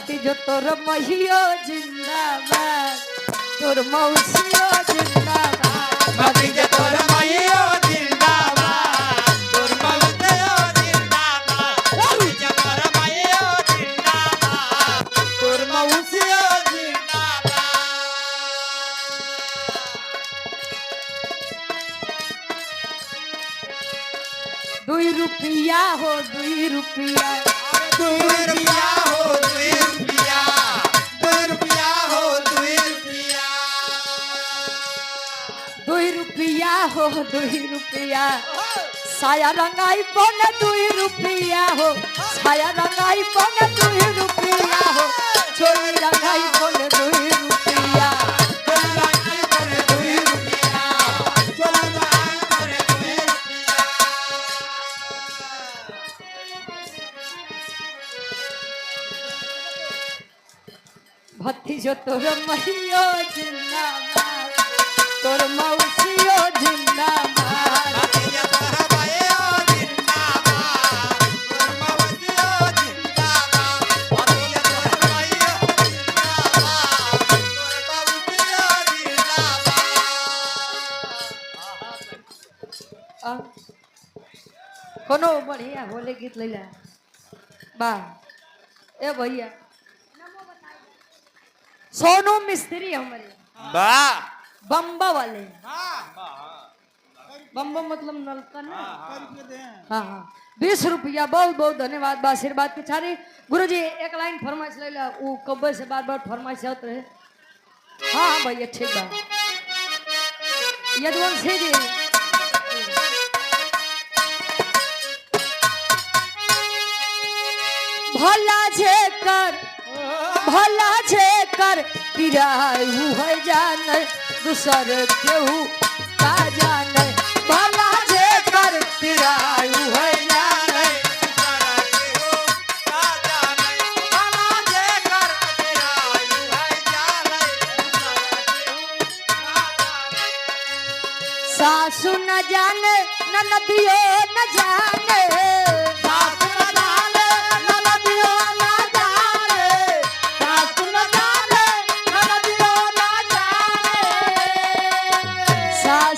भतीजो तोर महियो जिंदाबाद तोर मौसियो जिंदाबाद भतीजे तोर माईयो जिंदाबाद तोर मौसियो जिंदाबाद भतीजे तोर माईयो जिंदाबाद तोर मौसियो जिंदाबाद 2 रुपया हो 2 रुपया 2 रुपया हो 2 रुपया 2 रुपया हो 2 रुपया 2 रुपया हो 2 रुपया साया रंगाई पौने 2 रुपया हो साया रंगाई पौने 2 रुपया हो चोली रंगाई पौने 2 रुपया भतीजो तोर महियो जिंदाबाद तोर मौसियो जिंदाबाद भतीजे तोर माईयो जिंदाबाद तोर मौसियो जिंदाबाद भतीजे तोर माईयो जिंदाबाद तोर मौसियो जिंदाबाद कोनो बढ़िया होले गीत लैला बा ए भैया सोनू मिस्त्री हमारे वाह बम्बा वाले बम्बा मतलब नलका ना हाँ हाँ 20 रुपया बहुत बहुत धन्यवाद बा आशीर्वाद के छारी गुरुजी एक लाइन फरमाइश ले ला वो कब्बे से बार बार फरमाइश होत रहे हाँ हाँ भैया ठीक बा यदुवंशी जी भला जे कर पिरायु है जाने दूसर केहू का जाने भला जे कर पिरायु है जाने सासु न जाने ननदियो न जाने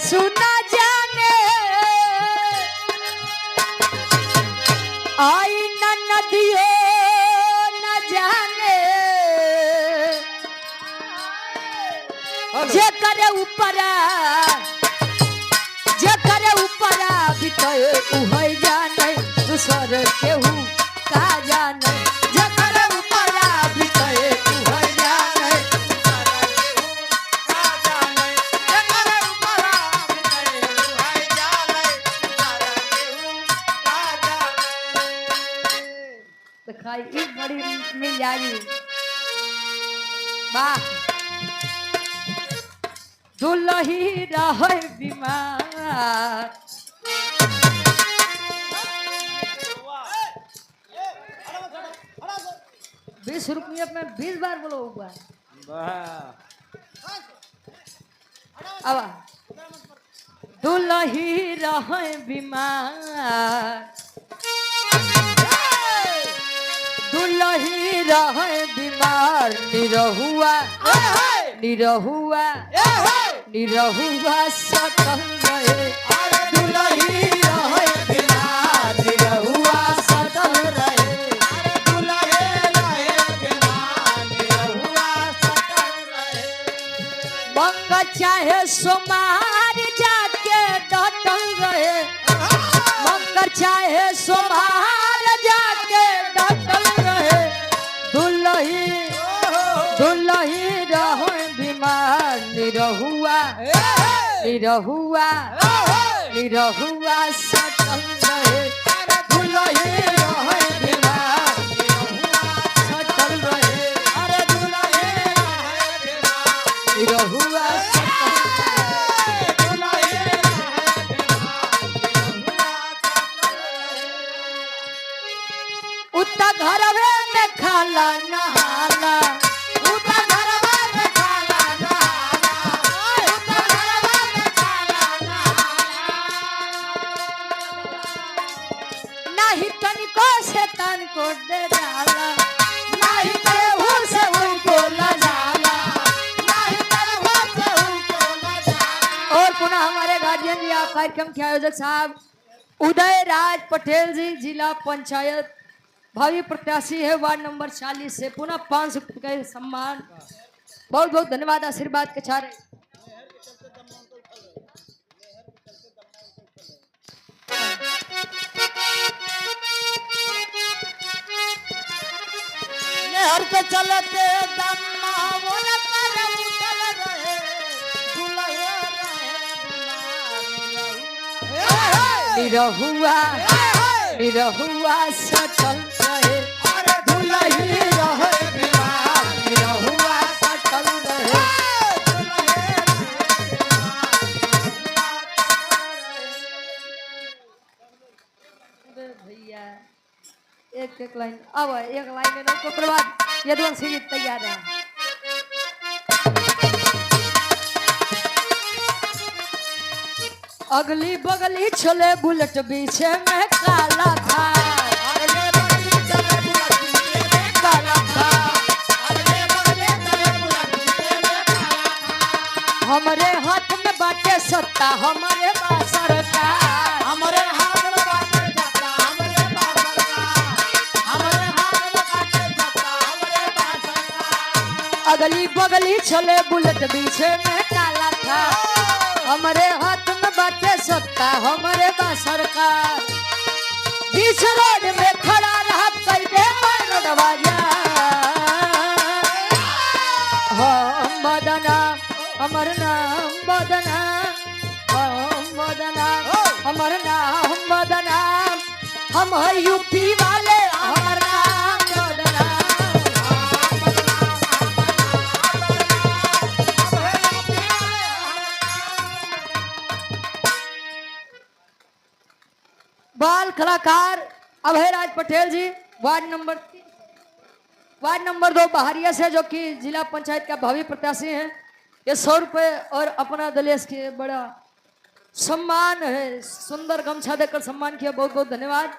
सुना जाने आई नदियो न जाने जे करे ऊपरा भीतर उहै जाने दूसर केहू का जाने जे करे ऊपरा भीतर उहै जाने खाई बड़ी मिल जाएगी वाह दुलही रहे बीमार 20 रुपये में 20 बार बोलो हुआ अब दुलही रहे बीमार दुलही रहे बीमार निरहुआ सटल रहे दुलही रहे बीमार निरहुआ सटल रहे मंग चाहे सोमार जाके डटल रहे मंग चाहे सोमार जाके डटल रहे दुलही रहे बीमार निरहुआ सटल रहे दुलही रहे बीमार सटल रहे निरहुआ उतना घरवे में खाला नहाला नहीं तनिको से तन को डराला नहीं ध्यान दिया कार्यक्रम के आयोजक साहब उदय राज पटेल जी, जिला पंचायत भावी प्रत्याशी है वार्ड नंबर 40 से, पुनः 500 का सम्मान। बहुत बहुत धन्यवाद, आशीर्वाद के चारे। नहर के चलते दम्मा मोर पर उठल रहे दुलहे रहे निरहुआ निरहुआ सटल रहे, अरे दुलही रहे बिहार निरहुआ सटल रहे। अरे भैया एक एक लाइन, अब एक लाइन में तो प्रभात यदुवंशी जी तैयार है। अगली बगली चले बुलेट पीछे में काला था, अगले बगले चले बुलट में काला था, अगले बगले चले बुलट में हमारे हाथ में बाटे सत्ता, हमारे पास सरकार। हमारे हाथ में बाटे जाता हमारे पास सरकार, हमारे हाथ में बाटे जाता हमारे पास सरकार। अगली बगली चले बुलेट पीछे में काला था, हमारे हाथ में बाटे सत्ता, हमारे पास सरकार। बीच रोड में खड़ा रहा कैदे दरवाजा, हम बदना हमर नाम बदना, हम बदना हमर नाम बदना, हम है यूपी वाले हमर नाम बदना। बाल कलाकार अभय राज पटेल जी, वार्ड नंबर 2 बहारिया से, जो कि जिला पंचायत का भावी प्रत्याशी हैं। ये 100 रुपए और अपना दलेस के बड़ा सम्मान है, सुंदर गमछा देकर सम्मान किया। बहुत बहुत धन्यवाद।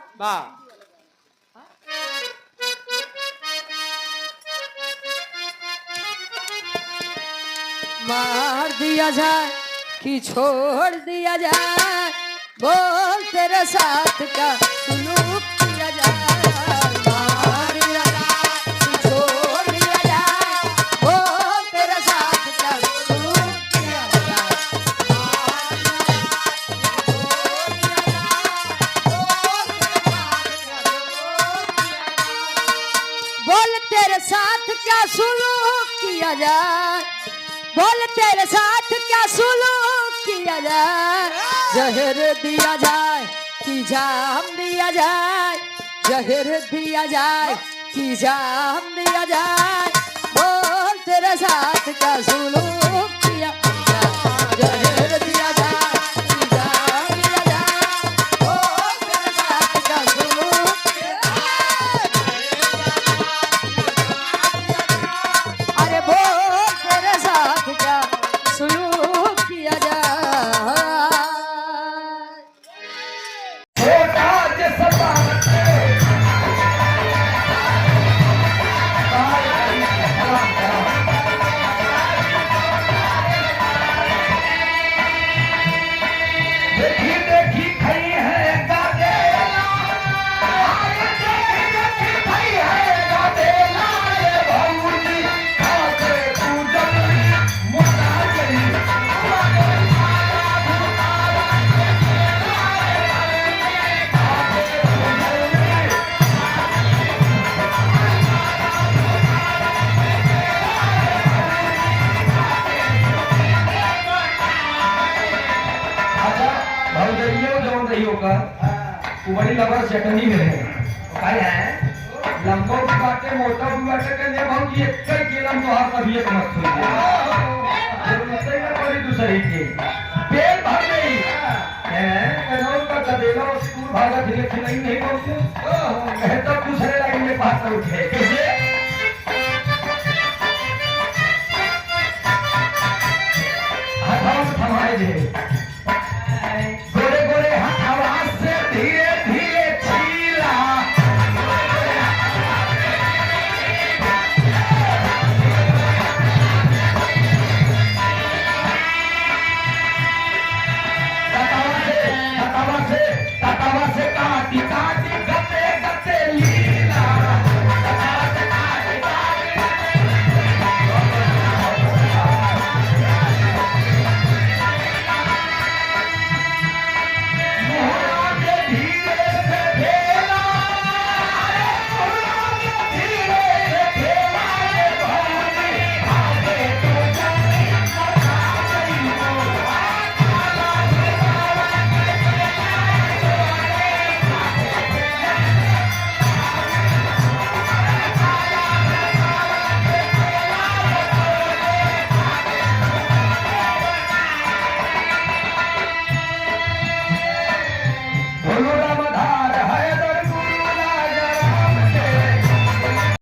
मार दिया जाए कि छोड़ दिया जाए, बोल तेरे साथ का सुलूक किया जाए। मार दिया जाए कि छोड़ दिया जाए, बोल तेरे साथ का सुलूक किया जाए। बोल तेरे साथ क्या सुलूक किया जाए, बोल तेरे साथ क्या सुलूक किया जाए। जहर दिया जाए कि जाम दिया जाए, जहर दिया जाए कि जाम दिया जाए, बोल तेरे साथ क्या सुलूक किया जाए। जहर दिया जाए कि जाम दिया जाए, बोल तेरे साथ क्या सुलूक किया जाए। अरे बोल तेरे साथ क्या सुलूक किया जाए। बड़ी लबर चटनी में है काय है लंबो भी बाटे मोटा भी बाटे के लिए बहुत ये कई केलम तो हाथ अभी एक मत हुई है उससे ना बड़ी दूसरी के पेट भर गई है कनौर का कदेला स्कूल भागा धीरे खिलाई नहीं पहुंचे कहता दूसरे लाइन में पास उठे कैसे हाथों से थमाए दे